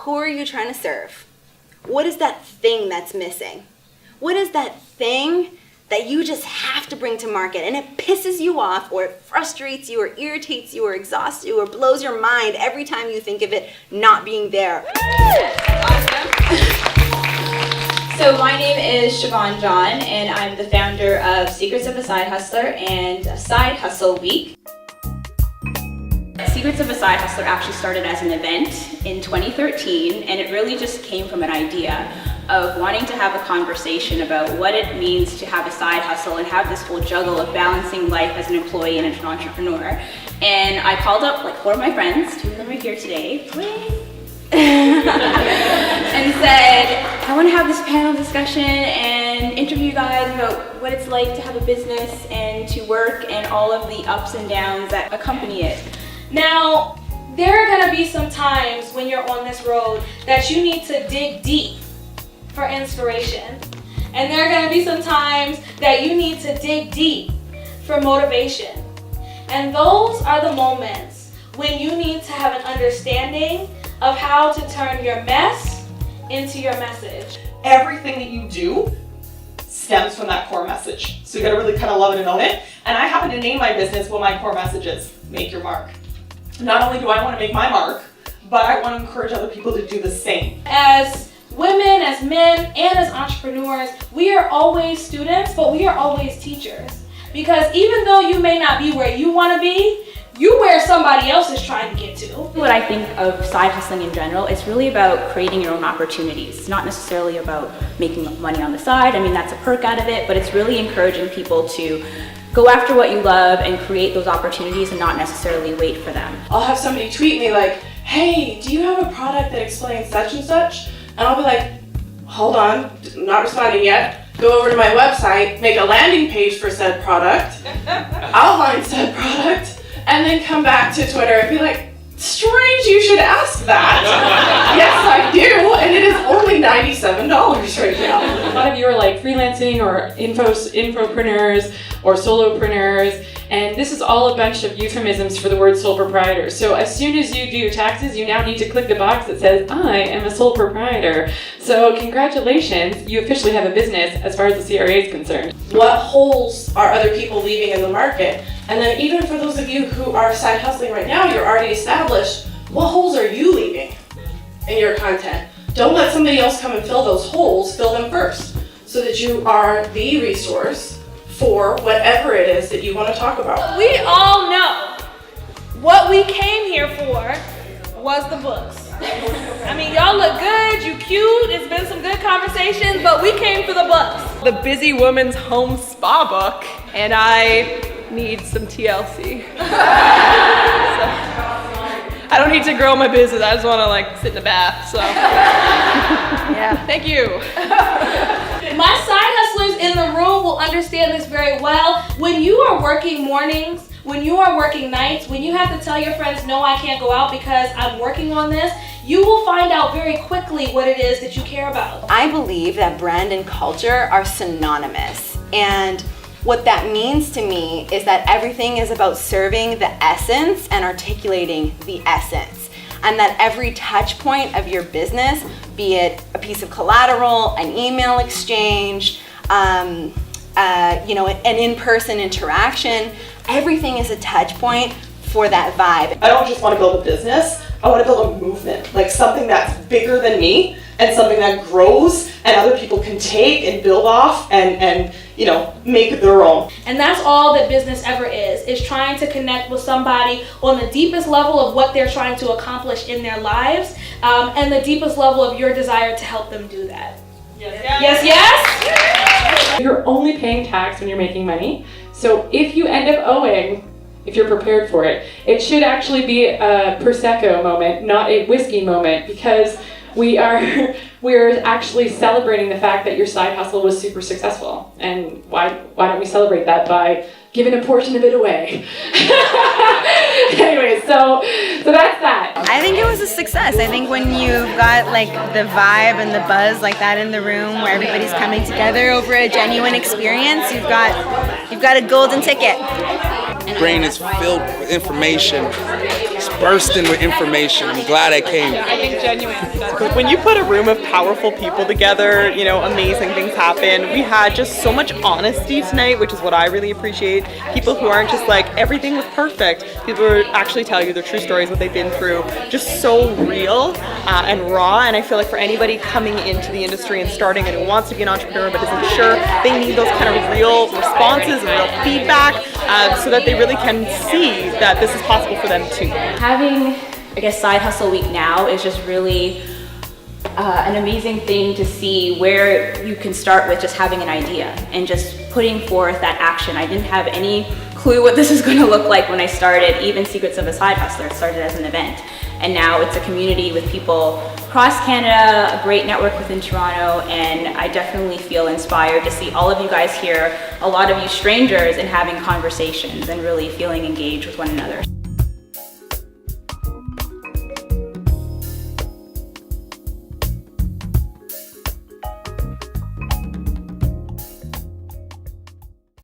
Who are you trying to serve? What is that thing that's missing? What is that thing that you just have to bring to market and it pisses you off or it frustrates you or irritates you or exhausts you or blows your mind every time you think of it not being there? Awesome. So my name is Siobhan John, and I'm the founder of Secrets of a Side Hustler and Side Hustle Week. Secrets of a Side Hustler actually started as an event in 2013, and it really just came from an idea of wanting to have a conversation about what it means to have a side hustle and have this whole juggle of balancing life as an employee and an entrepreneur. And I called up like 4 of my friends, 2 of them are here today, and said, I want to have this panel discussion and interview you guys about what it's like to have a business and to work and all of the ups and downs that accompany it. Now, there are going to be some times when you're on this road that you need to dig deep for inspiration. And there are going to be some times that you need to dig deep for motivation. And those are the moments when you need to have an understanding of how to turn your mess into your message. Everything that you do stems from that core message. So you gotta really kind of love it and own it. And I happen to name my business what my core message is: make your mark. Not only do I want to make my mark, but I want to encourage other people to do the same. As women, as men, and as entrepreneurs, we are always students, but we are always teachers. Because even though you may not be where you want to be, you're where somebody else is trying to get to. What I think of side hustling in general, it's really about creating your own opportunities. It's not necessarily about making money on the side. I mean, that's a perk out of it, but it's really encouraging people to go after what you love and create those opportunities and not necessarily wait for them. I'll have somebody tweet me like, hey, do you have a product that explains such and such? And I'll be like, hold on, not responding yet. Go over to my website, make a landing page for said product, outline said product, and then come back to Twitter and be like, strange you should ask that. Yes, I do, and it is only $97 right now. A lot of you are like freelancing or infopreneurs or solopreneurs, and this is all a bunch of euphemisms for the word sole proprietor. So as soon as you do your taxes, you now need to click the box that says, I am a sole proprietor. So congratulations, you officially have a business as far as the CRA is concerned. What holes are other people leaving in the market? And then even for those of you who are side hustling right now, you're already established, what holes are you leaving in your content? Don't let somebody else come and fill those holes, fill them first, so that you are the resource for whatever it is that you want to talk about. We all know what we came here for was the books. I mean, y'all look good, you cute, it's been some good conversations, but we came for the books. The Busy Woman's Home Spa book, and I need some TLC. So, I don't need to grow my business, I just want to like sit in the bath, so. Yeah, thank you. My side hustlers in the room will understand this very well. When you are working mornings, when you are working nights, when you have to tell your friends, no, I can't go out because I'm working on this, you will find out very quickly what it is that you care about. I believe that brand and culture are synonymous, and what that means to me is that everything is about serving the essence and articulating the essence, and that every touch point of your business, be it a piece of collateral, an email exchange, an in-person interaction, everything is a touch point for that vibe. I don't just want to build a business, I want to build a movement, like something that's bigger than me and something that grows and other people can take and build off and make it their own. And that's all that business ever is trying to connect with somebody on the deepest level of what they're trying to accomplish in their lives, and the deepest level of your desire to help them do that. Yes, yes? You're only paying tax when you're making money. So if you end up owing, if you're prepared for it, it should actually be a Prosecco moment, not a whiskey moment, because we're actually celebrating the fact that your side hustle was super successful. And why don't we celebrate that by giving a portion of it away? Anyway, so that's that. I think it was a success. I think when you've got like the vibe and the buzz like that in the room where everybody's coming together over a genuine experience, you've got a golden ticket. Brain is filled with information, bursting with information. I'm glad I came. I think genuine. When you put a room of powerful people together, you know, amazing things happen. We had just so much honesty tonight, which is what I really appreciate. People who aren't just like, everything was perfect. People who actually tell you their true stories, what they've been through. Just so real and raw. And I feel like for anybody coming into the industry and starting and who wants to be an entrepreneur but isn't sure, they need those kind of real responses and real feedback so that they really can see that this is possible for them too. Having, I guess, Side Hustle Week now is just really an amazing thing to see where you can start with just having an idea and just putting forth that action. I didn't have any clue what this is going to look like when I started. Even Secrets of a Side Hustler started as an event, and now it's a community with people across Canada, a great network within Toronto, and I definitely feel inspired to see all of you guys here, a lot of you strangers, and having conversations and really feeling engaged with one another.